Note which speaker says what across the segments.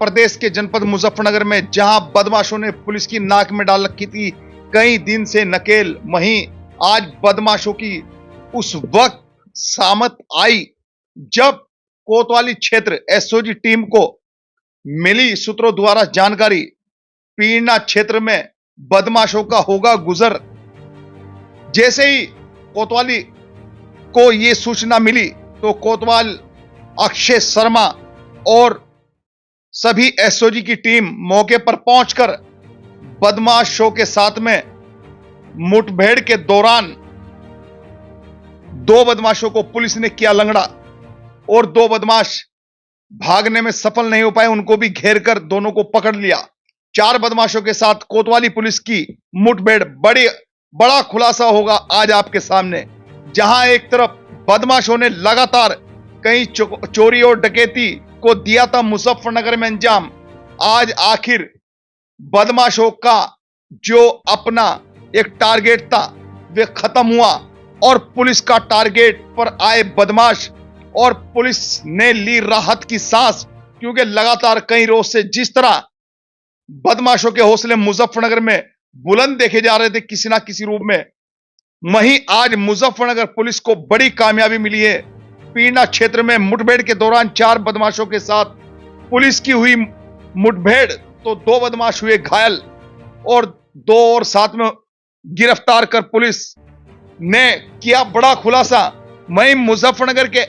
Speaker 1: प्रदेश के जनपद मुजफ्फरनगर में जहां बदमाशों ने पुलिस की नाक में डाल रखी थी कई दिन से नकेल, वहीं आज बदमाशों की उस वक्त सामत आई जब कोतवाली क्षेत्र एसओजी टीम को मिली सूत्रों द्वारा जानकारी, पीरना क्षेत्र में बदमाशों का होगा गुजर। जैसे ही कोतवाली को यह सूचना मिली तो कोतवाल अक्षय शर्मा और सभी एसओजी की टीम मौके पर पहुंचकर बदमाशों के साथ में मुठभेड़ के दौरान 2 बदमाशों को पुलिस ने किया लंगड़ा और 2 बदमाश भागने में सफल नहीं हो पाए, उनको भी घेर कर दोनों को पकड़ लिया। 4 बदमाशों के साथ कोतवाली पुलिस की मुठभेड़, बड़ा खुलासा होगा आज आपके सामने। जहां एक तरफ बदमाशों ने लगातार कई चोरी और डकैती को दिया था मुजफ्फरनगर में अंजाम, आज आखिर बदमाशों का जो अपना एक टारगेट था वे खत्म हुआ और पुलिस का टारगेट पर आए बदमाश, और पुलिस ने ली राहत की सांस, क्योंकि लगातार कई रोज से जिस तरह बदमाशों के हौसले मुजफ्फरनगर में बुलंद देखे जा रहे थे किसी ना किसी रूप में, वहीं आज मुजफ्फरनगर पुलिस को बड़ी कामयाबी मिली है। पीरना क्षेत्र में मुठभेड़ के दौरान 4 बदमाशों के साथ पुलिस की हुई मुठभेड़ तो 2 बदमाश हुए घायल और 2 और साथ में गिरफ्तार कर पुलिस ने किया बड़ा खुलासा। वहीं मुजफ्फरनगर के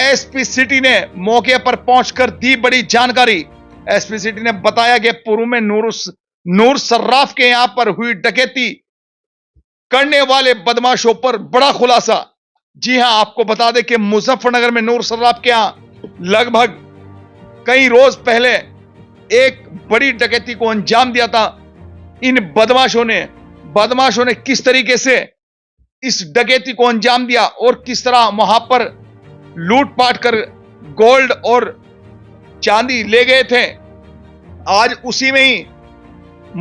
Speaker 1: एसपी सिटी ने मौके पर पहुंचकर दी बड़ी जानकारी। एसपी सिटी ने बताया कि पूर्व में नूर सर्राफ के यहां पर हुई डकैती करने वाले बदमाशों पर बड़ा खुलासा। जी हां, आपको बता दें कि मुजफ्फरनगर में नूर सर्राफ के यहां लगभग कई रोज पहले एक बड़ी डकैती को अंजाम दिया था। इन बदमाशों ने किस तरीके से इस डकैती को अंजाम दिया और किस तरह वहां पर लूटपाट कर गोल्ड और चांदी ले गए थे, आज उसी में ही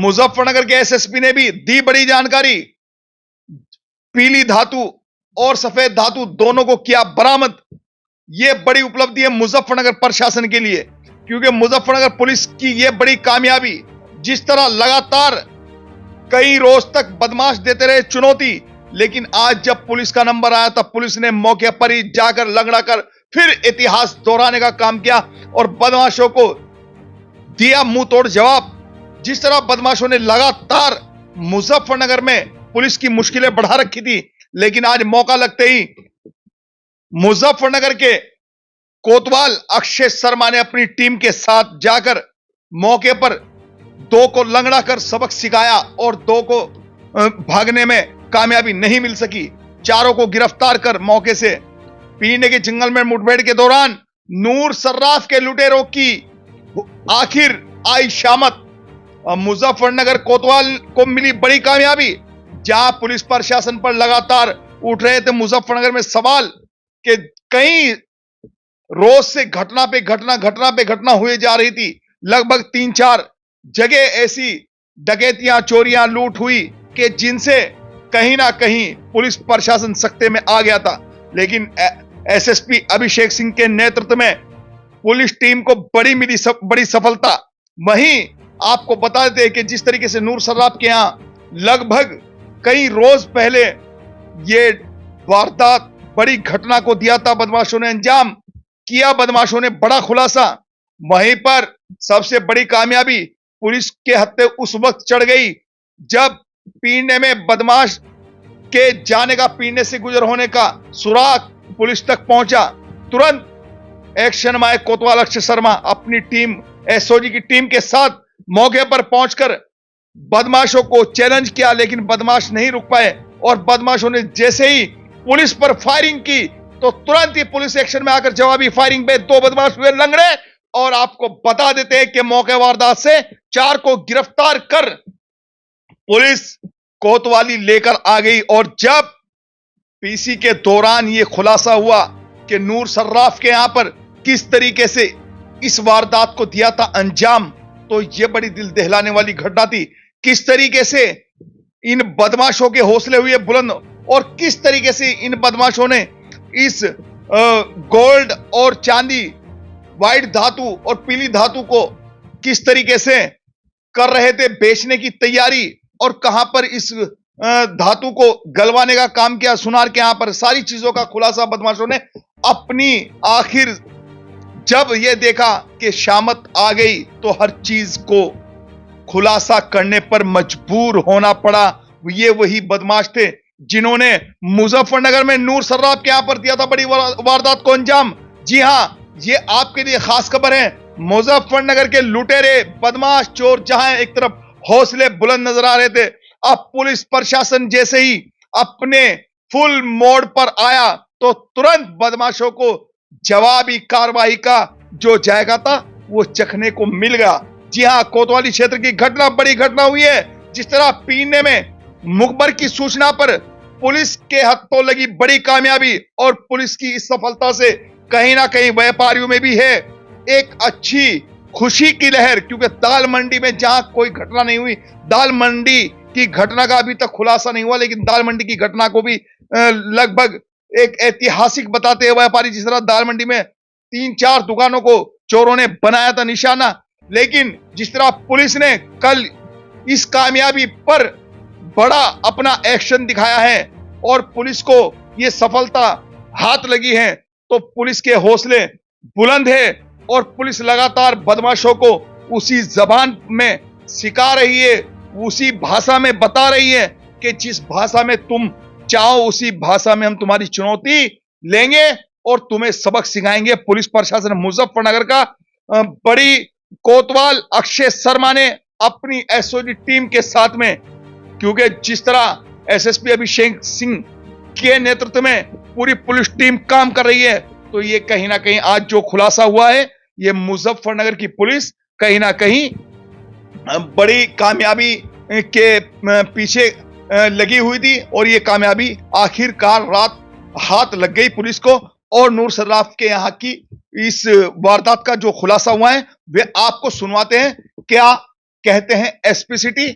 Speaker 1: मुजफ्फरनगर के एसएसपी ने भी दी बड़ी जानकारी। पीली धातु और सफेद धातु दोनों को किया बरामद। यह बड़ी उपलब्धि है मुजफ्फरनगर प्रशासन के लिए, क्योंकि मुजफ्फरनगर पुलिस की यह बड़ी कामयाबी, जिस तरह लगातार कई रोज तक बदमाश देते रहे चुनौती, लेकिन आज जब पुलिस का नंबर आया तब पुलिस ने मौके पर ही जाकर लंगड़ा कर फिर इतिहास दोहराने का काम किया और बदमाशों को दिया मुंह तोड़ जवाब। जिस तरह बदमाशों ने लगातार मुजफ्फरनगर में पुलिस की मुश्किलें बढ़ा रखी थी, लेकिन आज मौका लगते ही मुजफ्फरनगर के कोतवाल अक्षय शर्मा ने अपनी टीम के साथ जाकर मौके पर 2 को लंगड़ा कर सबक सिखाया और 2 को भागने में कामयाबी नहीं मिल सकी। 4 को गिरफ्तार कर मौके से पीने के जंगल में मुठभेड़ के दौरान नूर सर्राफ के लुटेरों की आखिर आई शामत। मुजफ्फरनगर कोतवाल को मिली बड़ी कामयाबी। जहां पुलिस प्रशासन पर लगातार उठ रहे थे मुजफ्फरनगर में सवाल कि कई रोज से घटना पे घटना हुए जा रही थी। लगभग 3-4 जगह ऐसी डकैतियां, चोरियां, लूट हुई कि जिनसे कहीं ना कहीं पुलिस प्रशासन सख्ते में आ गया था, लेकिन एसएसपी अभिषेक सिंह के नेतृत्व में पुलिस टीम को बड़ी सफलता। वहीं आपको बता दें कि जिस तरीके से नूर सर्राफ के यहां लगभग कई रोज पहले ये वारदात, बड़ी घटना को दिया था बदमाशों ने अंजाम किया, बदमाशों ने बड़ा खुलासा। वहीं पर सबसे बड़ी कामयाबी पुलिस के हत्थे उस वक्त चढ़ गई जब पीने में बदमाश के जाने का, पीने से गुजर होने का सुराग पुलिस तक पहुंचा। तुरंत एक्शन में आए कोतवाल अक्षय शर्मा अपनी टीम, एसओजी की टीम के साथ मौके पर पहुंचकर बदमाशों को चैलेंज किया, लेकिन बदमाश नहीं रुक पाए और बदमाशों ने जैसे ही पुलिस पर फायरिंग की तो तुरंत ही पुलिस एक्शन में आकर जवाबी फायरिंग में 2 बदमाश हुए लंगड़े। और आपको बता देते हैं कि मौके वारदात से 4 को गिरफ्तार कर पुलिस कोतवाली लेकर आ गई। और जब पीसी के दौरान यह खुलासा हुआ कि नूर सर्राफ के यहां पर किस तरीके से इस वारदात को दिया था अंजाम, तो यह बड़ी दिल दहलाने वाली घटना थी। किस तरीके से इन बदमाशों के हौसले हुए बुलंद और किस तरीके से इन बदमाशों ने इस गोल्ड और चांदी, व्हाइट धातु और पीली धातु को किस तरीके से कर रहे थे बेचने की तैयारी और कहां पर इस धातु को गलवाने का काम किया, सुनार के यहां पर सारी चीजों का खुलासा बदमाशों ने अपनी आखिर जब यह देखा कि शामत आ गई तो हर चीज को खुलासा करने पर मजबूर होना पड़ा। ये वही बदमाश थे जिन्होंने मुजफ्फरनगर में नूर सर्राफ के यहां पर दिया था बड़ी वारदात को अंजाम। जी हां, ये आपके लिए खास खबर है। मुजफ्फरनगर के लुटेरे बदमाश चोर जहां एक तरफ हौसले बुलंद नजर आ रहे थे, अब पुलिस प्रशासन जैसे ही अपने फुल मोड पर आया तो तुरंत बदमाशों को जवाबी कार्रवाई का जो जायका था वो चखने को मिल गया। जी हां, कोतवाली क्षेत्र की घटना बड़ी घटना हुई है। जिस तरह पीने में मुखबर की सूचना पर पुलिस के हाथों लगी बड़ी कामयाबी और पुलिस की इस सफलता से कहीं ना कहीं व्यापारियों में भी है एक अच्छी खुशी की लहर, क्योंकि दाल मंडी में जहां कोई घटना नहीं हुई, दाल मंडी की घटना का अभी तक खुलासा नहीं हुआ, लेकिन दाल मंडी की घटना को भी लगभग एक ऐतिहासिक बताते हैं व्यापारी। जिस तरह दाल मंडी में 3-4 दुकानों को चोरों ने बनाया था निशाना, लेकिन जिस तरह पुलिस ने कल इस कामयाबी पर बड़ा अपना एक्शन दिखाया है और पुलिस को यह सफलता हाथ लगी है, तो पुलिस के हौसले बुलंद है और पुलिस लगातार बदमाशों को उसी जबान में सिखा रही है, उसी भाषा में बता रही है कि जिस भाषा में तुम चाहो उसी भाषा में हम तुम्हारी चुनौती लेंगे और तुम्हें सबक सिखाएंगे। पुलिस प्रशासन मुजफ्फरनगर का बड़ी कोतवाल अक्षय शर्मा ने अपनी एसओजी टीम के साथ में, क्योंकि जिस तरह एसएसपी अभिषेक सिंह के नेतृत्व में पूरी पुलिस टीम काम कर रही है, तो ये कहीं ना कहीं आज जो खुलासा हुआ है, ये मुजफ्फरनगर की पुलिस कहीं ना कहीं बड़ी कामयाबी के पीछे लगी हुई थी और ये कामयाबी आखिरकार रात हाथ लग गई पुलिस को। और नूर सर्राफ के यहाँ की इस वारदात का जो खुलासा हुआ है वे आपको सुनवाते हैं। क्या कहते हैं एसपी सिटी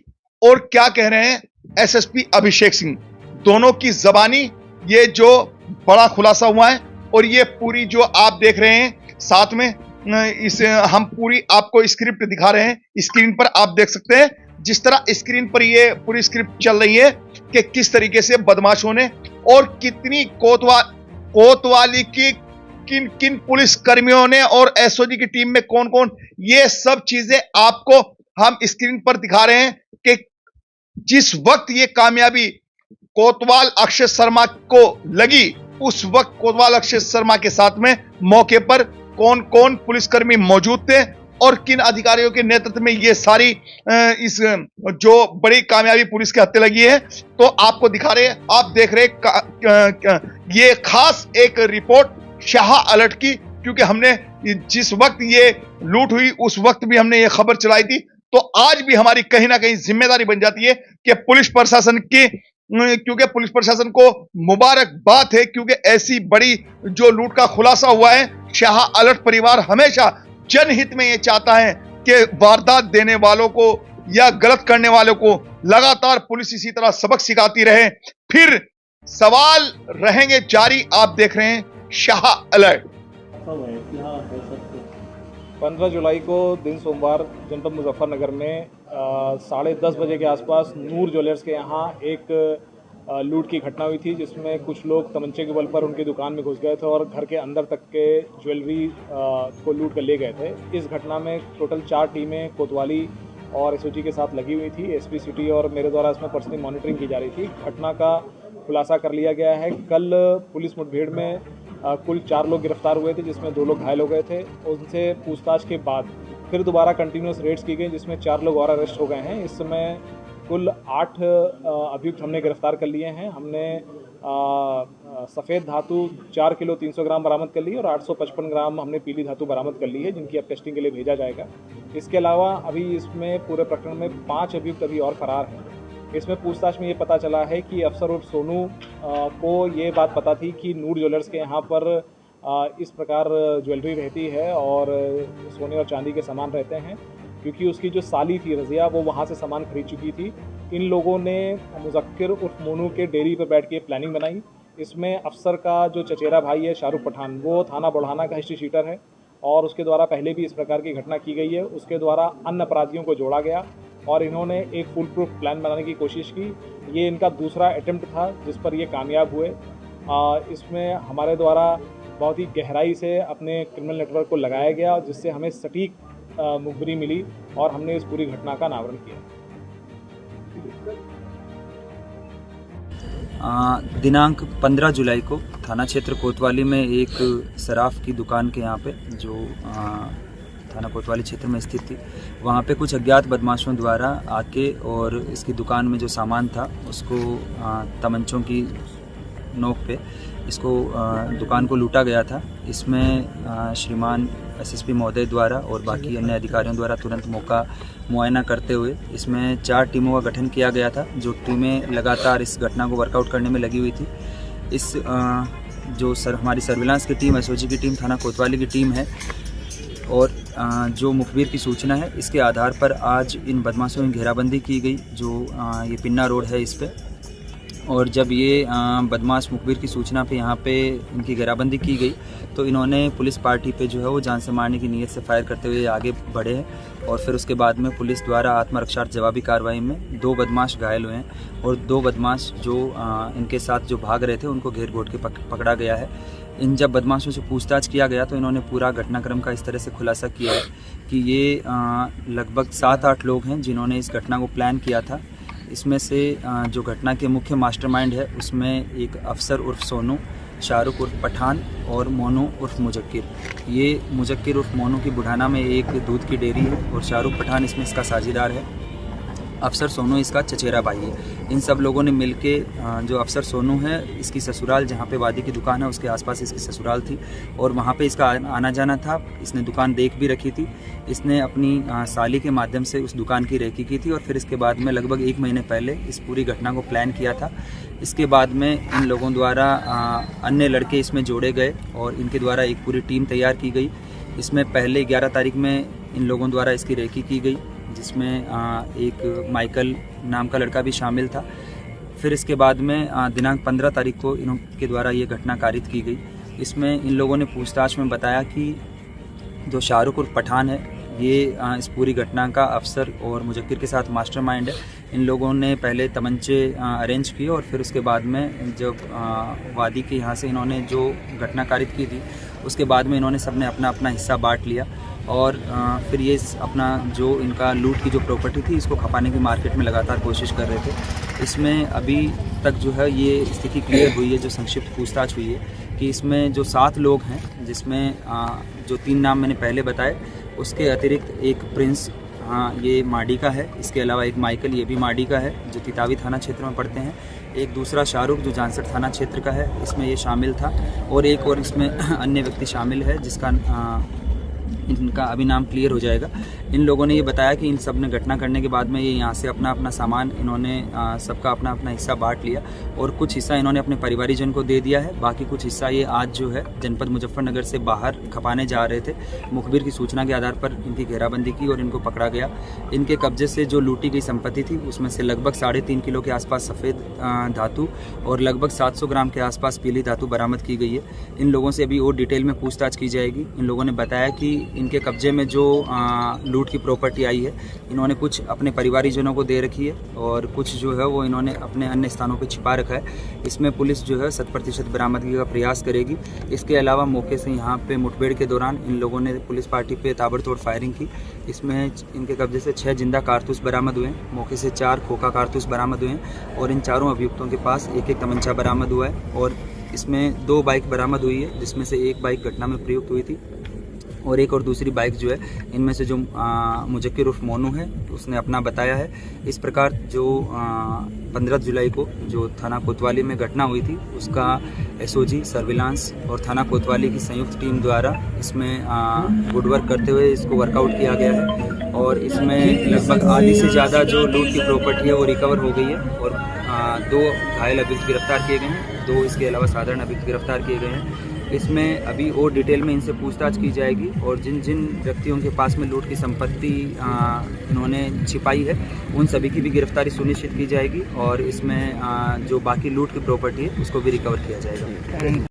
Speaker 1: और क्या कह रहे हैं एसएसपी अभिषेक सिंह, दोनों की जबानी ये जो बड़ा खुलासा हुआ है। और ये पूरी जो आप देख रहे हैं साथ में इस हम पूरी आपको स्क्रिप्ट दिखा रहे हैं, स्क्रीन पर आप देख सकते हैं जिस तरह स्क्रीन पर ये पूरी स्क्रिप्ट चल रही है कि किस तरीके से बदमाशों ने और कितनी कोतवाली की किन किन पुलिस कर्मियों ने और एसओजी की टीम में कौन कौन, ये सब चीजें आपको हम स्क्रीन पर दिखा रहे हैं कि जिस वक्त ये कामयाबी कोतवाल अक्षय शर्मा को लगी, उस वक्त कोतवाल अक्षय शर्मा के साथ में मौके पर कौन कौन पुलिसकर्मी मौजूद थे और किन अधिकारियों के नेतृत्व में ये सारी इस जो बड़ी कामयाबी पुलिस के हत्थे लगी है, तो आपको दिखा रहे हैं। आप देख रहे ये खास एक रिपोर्ट शाह अलर्ट की, क्योंकि हमने जिस वक्त ये लूट हुई उस वक्त भी हमने ये खबर चलाई थी, तो आज भी हमारी कहीं ना कहीं जिम्मेदारी बन जाती है कि पुलिस प्रशासन की, क्योंकि पुलिस प्रशासन को मुबारकबाद है, क्योंकि ऐसी बड़ी जो लूट का खुलासा हुआ है, शाह अलर्ट परिवार हमेशा जनहित में ये चाहता है कि वारदात देने वालों को या गलत करने वालों को लगातार पुलिस इसी तरह सबक सिखाती रहे। फिर सवाल रहेंगे जारी। आप देख रहे हैं शाह अलर्ट।
Speaker 2: 15 जुलाई को दिन सोमवार जनपद मुजफ्फरनगर में 10:30 बजे के आसपास नूर ज्वेलर्स के यहाँ एक लूट की घटना हुई थी, जिसमें कुछ लोग तमंचे के बल पर उनकी दुकान में घुस गए थे और घर के अंदर तक के ज्वेलरी को लूट कर ले गए थे। इस घटना में टोटल 4 टीमें कोतवाली और एसओजी के साथ लगी हुई थी। एसपी सिटी और मेरे द्वारा इसमें पर्सनली मॉनिटरिंग की जा रही थी। घटना का खुलासा कर लिया गया है। कल पुलिस मुठभेड़ में कुल 4 लोग गिरफ्तार हुए थे, जिसमें 2 लोग घायल हो गए थे। उनसे पूछताछ के बाद फिर दोबारा कंटिन्यूस रेड्स की गई, जिसमें 4 लोग और अरेस्ट हो गए हैं। इस समय कुल 8 अभियुक्त हमने गिरफ्तार कर लिए हैं। हमने सफ़ेद धातु 4 किलो 300 ग्राम बरामद कर ली और 855 ग्राम हमने पीली धातु बरामद कर ली है, जिनकी अब टेस्टिंग के लिए भेजा जाएगा। इसके अलावा अभी इसमें पूरे प्रकरण में 5 अभियुक्त अभी और फरार हैं। इसमें पूछताछ में ये पता चला है कि अफसर उर्फ सोनू को ये बात पता थी कि नूर ज्वेलर्स के यहाँ पर इस प्रकार ज्वेलरी रहती है और सोने और चांदी के सामान रहते हैं, क्योंकि उसकी जो साली थी रज़िया वो वहाँ से सामान खरीद चुकी थी। इन लोगों ने मुज़क्किर उर्फ मोनू के डेयरी पर बैठ के प्लानिंग बनाई। इसमें अफसर का जो चचेरा भाई है शाहरुख पठान, वो थाना बुढ़ाना का हिस्ट्री शीटर है और उसके द्वारा पहले भी इस प्रकार की घटना की गई है। उसके द्वारा अन्य अपराधियों को जोड़ा गया और इन्होंने एक फुल प्रूफ प्लान बनाने की कोशिश की। ये इनका दूसरा अटेम्प्ट था जिस पर ये कामयाब हुए। इसमें हमारे द्वारा बहुत ही गहराई से अपने क्रिमिनल नेटवर्क को लगाया गया जिससे हमें सटीक मुखबिरी मिली और हमने इस पूरी घटना का अनावरण किया।
Speaker 3: दिनांक 15 जुलाई को थाना क्षेत्र कोतवाली में एक सराफ की दुकान के यहाँ पे जो थाना कोतवाली क्षेत्र में स्थित थी, वहाँ पे कुछ अज्ञात बदमाशों द्वारा आके और इसकी दुकान में जो सामान था उसको तमंचों की नोक पे इसको दुकान को लूटा गया था। इसमें श्रीमान एसएसपी महोदय द्वारा और बाकी अन्य अधिकारियों द्वारा तुरंत मौका मुआयना करते हुए इसमें 4 टीमों का गठन किया गया था, जो टीमें लगातार इस घटना को वर्कआउट करने में लगी हुई थी। इस जो हमारी सर्विलांस की टीम, एसओजी की टीम, थाना कोतवाली की टीम है और जो मुखबिर की सूचना है इसके आधार पर आज इन बदमाशों की घेराबंदी की गई, जो ये पिन्ना रोड है इस पर। और जब ये बदमाश मुखबिर की सूचना पे यहाँ पे इनकी घेराबंदी की गई तो इन्होंने पुलिस पार्टी पे जो है वो जान से मारने की नीयत से फायर करते हुए आगे बढ़े हैं और फिर उसके बाद में पुलिस द्वारा आत्मरक्षार्थ जवाबी कार्रवाई में 2 बदमाश घायल हुए हैं और 2 बदमाश जो इनके साथ जो भाग रहे थे उनको घेर घोट के पकड़ा गया है। इन जब बदमाशों से पूछताछ किया गया तो इन्होंने पूरा घटनाक्रम का इस तरह से खुलासा किया है कि ये लगभग 7-8 लोग हैं जिन्होंने इस घटना को प्लान किया था। इसमें से जो घटना के मुख्य मास्टरमाइंड है उसमें एक अफसर उर्फ सोनू, शाहरुख उर्फ पठान और मोनू उर्फ मुजक्किर। ये मुजक्किर उर्फ मोनू की बुढ़ाना में एक दूध की डेयरी है और शाहरुख पठान इसमें इसका साझेदार है। अफसर सोनू इसका चचेरा भाई है। इन सब लोगों ने मिलके जो अफसर सोनू है इसकी ससुराल जहाँ पे वादी की दुकान है उसके आसपास इसकी ससुराल थी और वहाँ पे इसका आना जाना था। इसने दुकान देख भी रखी थी। इसने अपनी साली के माध्यम से उस दुकान की रेकी की थी और फिर इसके बाद में लगभग 1 महीने पहले इस पूरी घटना को प्लान किया था। इसके बाद में इन लोगों द्वारा अन्य लड़के इसमें जोड़े गए और इनके द्वारा एक पूरी टीम तैयार की गई। इसमें पहले 11 तारीख में इन लोगों द्वारा इसकी रेकी की गई जिसमें एक माइकल नाम का लड़का भी शामिल था। फिर इसके बाद में दिनांक 15 तारीख को इनके द्वारा ये घटना कारित की गई। इसमें इन लोगों ने पूछताछ में बताया कि जो शाहरुख उर्फ पठान है ये इस पूरी घटना का अफसर और मुजक्किर के साथ मास्टरमाइंड है। इन लोगों ने पहले तमंचे अरेंज किए और फिर उसके बाद में जब वादी के यहाँ से इन्होंने जो घटना कारित की थी उसके बाद में इन्होंने सबने अपना अपना हिस्सा बांट लिया और फिर ये अपना जो इनका लूट की जो प्रॉपर्टी थी इसको खपाने की मार्केट में लगातार कोशिश कर रहे थे। इसमें अभी तक जो है ये स्थिति क्लियर हुई है, जो संक्षिप्त पूछताछ हुई है कि इसमें जो 7 लोग हैं जिसमें जो 3 नाम मैंने पहले बताए उसके अतिरिक्त एक प्रिंस ये माडी का है, इसके अलावा एक माइकल ये भी माडी का है जो तितावी थाना क्षेत्र में पड़ते हैं, एक दूसरा शाहरुख जो जानसठ थाना क्षेत्र का है इसमें ये शामिल था और एक और इसमें अन्य व्यक्ति शामिल है जिसका इनका अभी नाम क्लियर हो जाएगा। इन लोगों ने ये बताया कि इन सब ने घटना करने के बाद में ये यहाँ से अपना अपना सामान इन्होंने सबका अपना अपना हिस्सा बांट लिया और कुछ हिस्सा इन्होंने अपने परिवारीजन को दे दिया है। बाकी कुछ हिस्सा ये आज जो है जनपद मुजफ्फरनगर से बाहर खपाने जा रहे थे। मुखबिर की सूचना के आधार पर इनकी घेराबंदी की और इनको पकड़ा गया। इनके कब्जे से जो लूटी गई संपत्ति थी उसमें से लगभग 3.5 किलो के आसपास सफ़ेद धातु और लगभग 700 ग्राम के आसपास पीली धातु बरामद की गई है। इन लोगों से अभी और डिटेल में पूछताछ की जाएगी। इन लोगों ने बताया कि इनके कब्जे में जो लूट की प्रॉपर्टी आई है इन्होंने कुछ अपने परिवारीजनों को दे रखी है और कुछ जो है वो इन्होंने अपने अन्य स्थानों पर छिपा रखा है। इसमें पुलिस जो है 100% बरामदगी का प्रयास करेगी। इसके अलावा मौके से यहाँ पे मुठभेड़ के दौरान इन लोगों ने पुलिस पार्टी पे ताबड़तोड़ फायरिंग की। इसमें इनके कब्जे से 6 जिंदा कारतूस बरामद हुए हैं। मौके से 4 खोखा कारतूस बरामद हुए हैं और इन चारों अभियुक्तों के पास एक तमंचा बरामद हुआ है और इसमें 2 बाइक बरामद हुई है जिसमें से एक बाइक घटना में प्रयुक्त हुई थी और एक और दूसरी बाइक जो है इनमें से जो मुजक्किर उर्फ मोनू है उसने अपना बताया है। इस प्रकार जो 15 जुलाई को जो थाना कोतवाली में घटना हुई थी उसका एसओजी, सर्विलांस और थाना कोतवाली की संयुक्त टीम द्वारा इसमें गुड वर्क करते हुए इसको वर्कआउट किया गया है और इसमें लगभग आधी से ज़्यादा जो लूट की प्रॉपर्टी है वो रिकवर हो गई है और 2 घायल अभियुक्त गिरफ्तार किए गए हैं, 2 इसके अलावा साधारण अभियुक्त गिरफ्तार किए गए हैं। इसमें अभी और डिटेल में इनसे पूछताछ की जाएगी और जिन जिन व्यक्तियों के पास में लूट की संपत्ति इन्होंने छिपाई है उन सभी की भी गिरफ्तारी सुनिश्चित की जाएगी और इसमें जो बाकी लूट की प्रॉपर्टी है उसको भी रिकवर किया जाएगा।